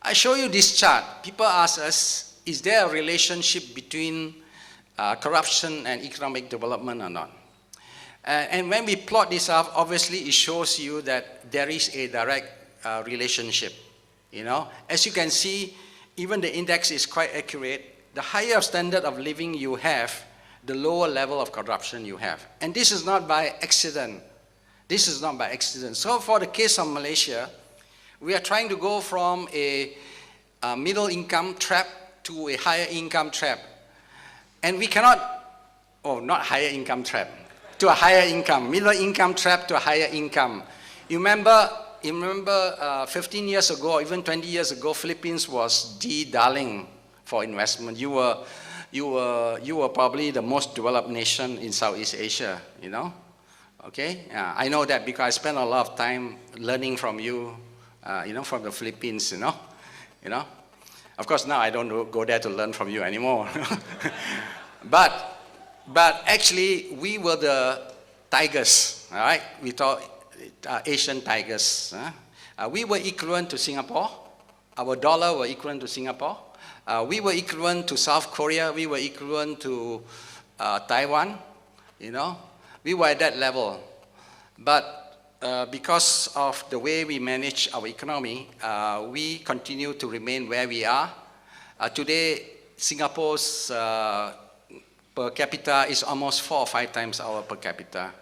I show you this chart. People ask us, is there a relationship between corruption and economic development or not? And when we plot this up, obviously it shows you that there is a direct relationship. You know, as you can see, even the index is quite accurate. The higher standard of living you have, the lower level of corruption you have. And this is not by accident. This is not by accident. So for the case of Malaysia, we are trying to go from a middle income trap to a higher income trap. And we cannot, not higher income trap, to a higher income, middle income trap to a higher income. You remember 15 years ago, or even 20 years ago, Philippines was the darling for investment. You were probably the most developed nation in Southeast Asia, you know? Okay, I know that because I spent a lot of time learning from you, from the Philippines, you know. Of course, now I don't go there to learn from you anymore. But actually, we were the tigers, all right? We thought Asian tigers. We were equivalent to Singapore. Our dollar were equivalent to Singapore. We were equivalent to South Korea. We were equivalent to Taiwan, you know. We were at that level. But because of the way we manage our economy, we continue to remain where we are. Today, Singapore's per capita is almost 4 or 5 times our per capita.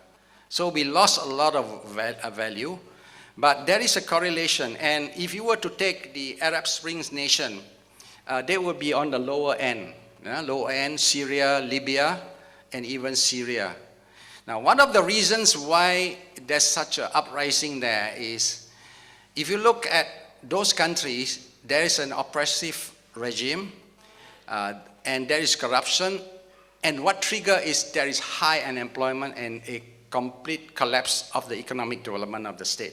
So we lost a lot of value, but there is a correlation. And if you were to take the Arab Springs nation, they would be on the lower end, Syria, Libya, and even Syria. Now, one of the reasons why there's such an uprising there is, if you look at those countries, there is an oppressive regime, and there is corruption, and what trigger is there is high unemployment and a complete collapse of the economic development of the state.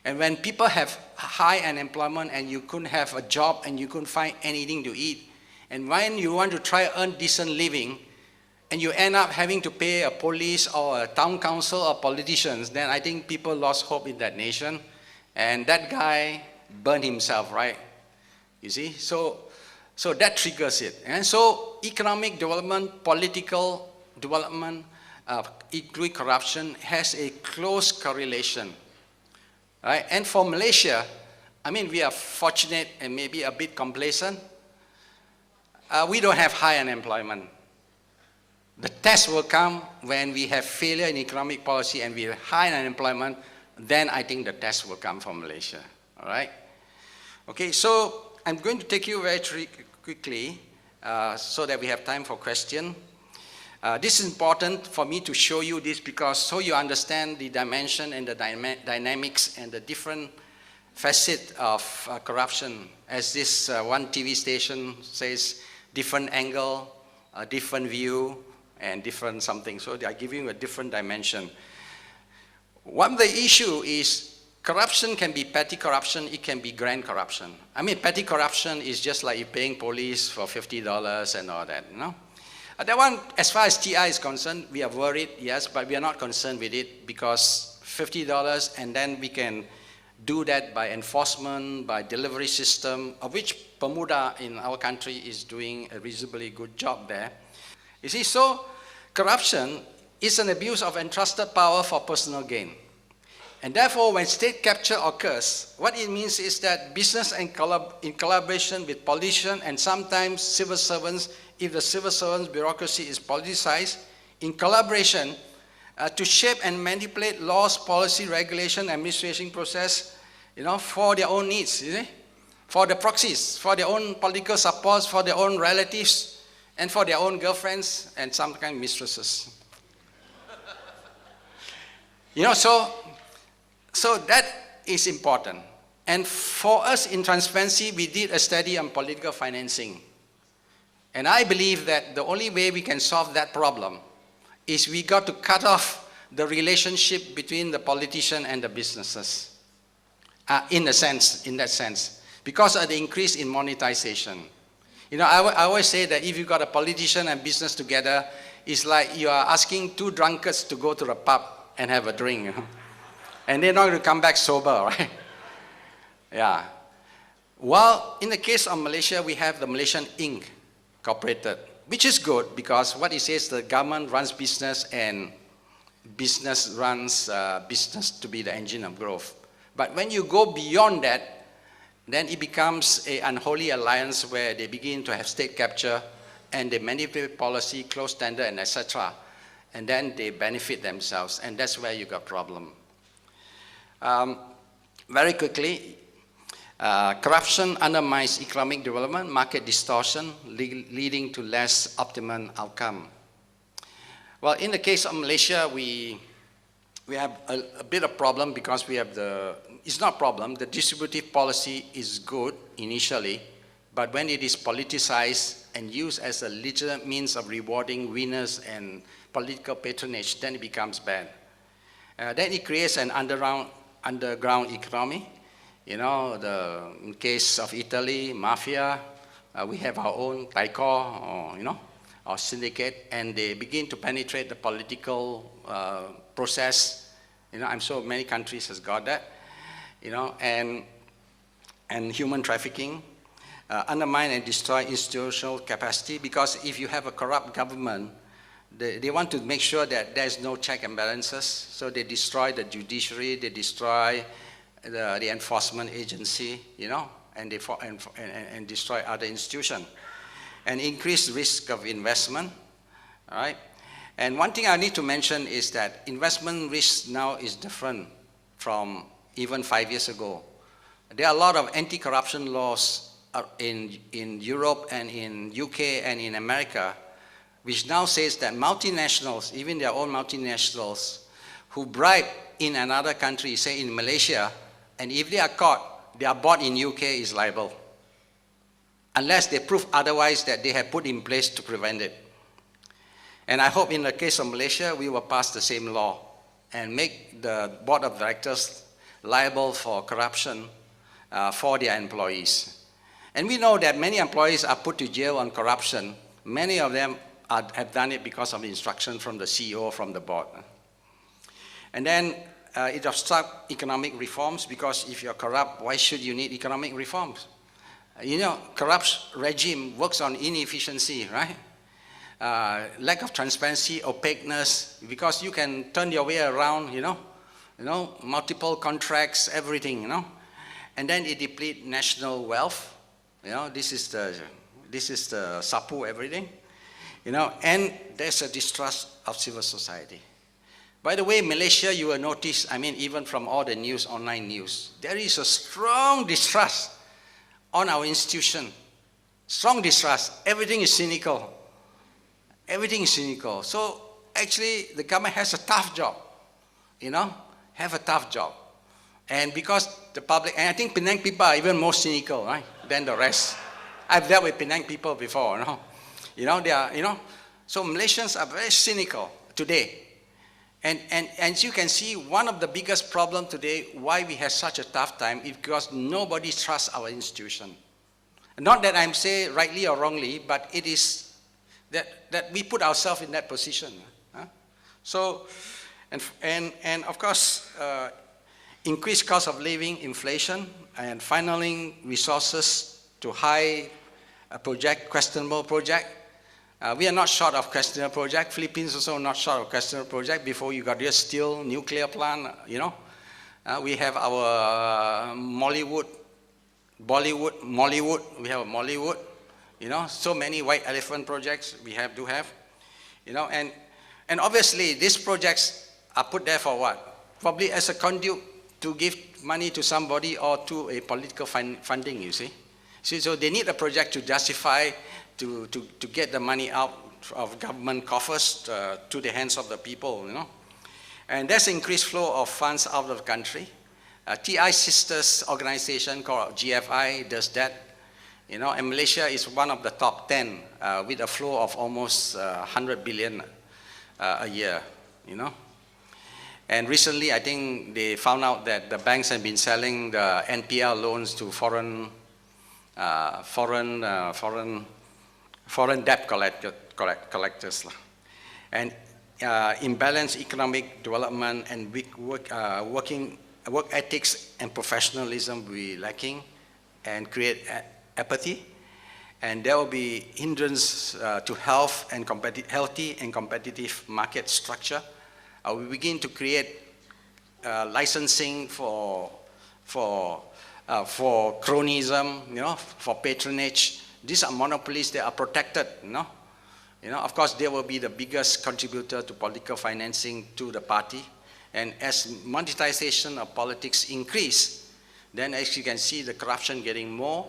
And when people have high unemployment and you couldn't have a job and you couldn't find anything to eat, and when you want to try earn decent living, and you end up having to pay a police or a town council or politicians, then I think people lost hope in that nation. And that guy burned himself, right? You see? So that triggers it. And so economic development, political development, including corruption, has a close correlation. Right? And for Malaysia, I mean, we are fortunate and maybe a bit complacent. We don't have high unemployment. The test will come when we have failure in economic policy and we have high unemployment, then I think the test will come for Malaysia, all right? Okay, so I'm going to take you very quickly so that we have time for question. This is important for me to show you this because so you understand the dimension and the dynamics and the different facet of corruption. As this one TV station says, different angle, a different view, and different something. So they are giving you a different dimension. One of the issue is corruption can be petty corruption, it can be grand corruption. I mean, petty corruption is just like you're paying police for $50 and all that, you know? That one, as far as TI is concerned, we are worried, yes, but we are not concerned with it because $50 and then we can do that by enforcement, by delivery system, of which Bermuda in our country is doing a reasonably good job there. You see, so corruption is an abuse of entrusted power for personal gain. And therefore, when state capture occurs, what it means is that business in collaboration with politicians and sometimes civil servants, if the civil servants bureaucracy is politicized, in collaboration to shape and manipulate laws, policy, regulation, administration process, you know, for their own needs, you see? For the proxies, for their own political supports, for their own relatives, and for their own girlfriends and sometimes mistresses. You know, so that is important. And for us in Transparency, we did a study on political financing. And I believe that the only way we can solve that problem is we got to cut off the relationship between the politician and the businesses, in that sense, because of the increase in monetization. You know, I always say that if you got a politician and business together, it's like you are asking two drunkards to go to the pub and have a drink, you know? And they're not going to come back sober, right? Yeah. While in the case of Malaysia, we have the Malaysian Inc. Incorporated, which is good because what it says, the government runs business and business runs business to be the engine of growth. But when you go beyond that, then it becomes an unholy alliance where they begin to have state capture and they manipulate policy, close standard, and etc. And then they benefit themselves, and that's where you got problem. Very quickly, corruption undermines economic development, market distortion, leading to less optimum outcome. Well, in the case of Malaysia, we have a bit of problem because we have it's not problem, the distributive policy is good initially, but when it is politicized and used as a legitimate means of rewarding winners and political patronage, then it becomes bad. Then it creates an underground economy. You know, in case of Italy, mafia, we have our own taikor, or, you know, or syndicate, and they begin to penetrate the political process. You know, I'm sure many countries has got that. You know, and human trafficking, undermine and destroy institutional capacity, because if you have a corrupt government, they want to make sure that there's no check and balances, so they destroy the judiciary, they destroy the enforcement agency, you know, and destroy other institutions, and increase risk of investment, all right? And one thing I need to mention is that investment risk now is different from even 5 years ago. There are a lot of anti-corruption laws in Europe and in UK and in America, which now says that multinationals, even their own multinationals, who bribe in another country, say in Malaysia, and if they are caught, they are bought in UK is liable, unless they prove otherwise that they have put in place to prevent it. And I hope in the case of Malaysia, we will pass the same law and make the board of directors liable for corruption for their employees. And we know that many employees are put to jail on corruption. Many of them have done it because of instruction from the CEO, from the board. And then it obstructs economic reforms, because if you're corrupt, why should you need economic reforms? You know, corrupt regime works on inefficiency, right? Lack of transparency, opaqueness, because you can turn your way around, you know, multiple contracts, everything, you know, and then it depletes national wealth. You know, this is the sapu, everything, you know, and there's a distrust of civil society. By the way, Malaysia, you will notice, I mean, even from all the news, online news, there is a strong distrust on our institution. Strong distrust. Everything is cynical. Everything is cynical. So actually, the government has a tough job, you know, have a tough job. And because the public, and I think Penang people are even more cynical, right, than the rest. I've dealt with Penang people before, you know. You know, they are, you know, so Malaysians are very cynical today. And as you can see, one of the biggest problems today, why we have such a tough time, is because nobody trusts our institution. Not that I'm saying rightly or wrongly, but it is that we put ourselves in that position. Huh? So, and of course, increased cost of living, inflation, and funneling resources to high questionable project. We are not short of questionable project. Philippines also not short of questionable project. Before you got your steel, nuclear plant, you know. We have our Bollywood, we have a Mollywood, you know, so many white elephant projects we do have, you know, and obviously these projects are put there for what? Probably as a conduit to give money to somebody or to a political funding, you see. So they need a project to justify, to get the money out of government coffers to the hands of the people, you know. And there's increased flow of funds out of the country. TI sisters organization called GFI does that, you know, and Malaysia is one of the top 10 with a flow of almost 100 billion a year, you know. And recently, I think they found out that the banks have been selling the NPL loans to foreign debt collectors. And imbalanced economic development and weak work ethics and professionalism will be lacking. and create apathy. And there will be hindrance to healthy and competitive market structure. We begin to create licensing for cronyism, for patronage. These are monopolies that are protected, Of course, they will be the biggest contributor to political financing to the party. And as monetization of politics increase, then as you can see the corruption getting more.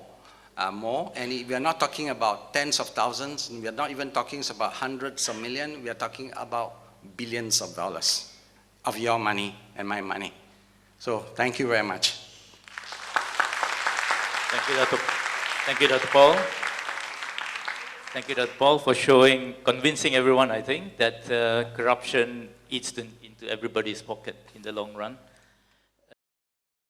And we are not talking about tens of thousands, we are not even talking about hundreds of millions, we are talking about billions of dollars of your money and my money. So thank you very much. Thank you, Datuk Paul. Thank you, Datuk Paul, for convincing everyone, I think, that corruption eats into everybody's pocket in the long run.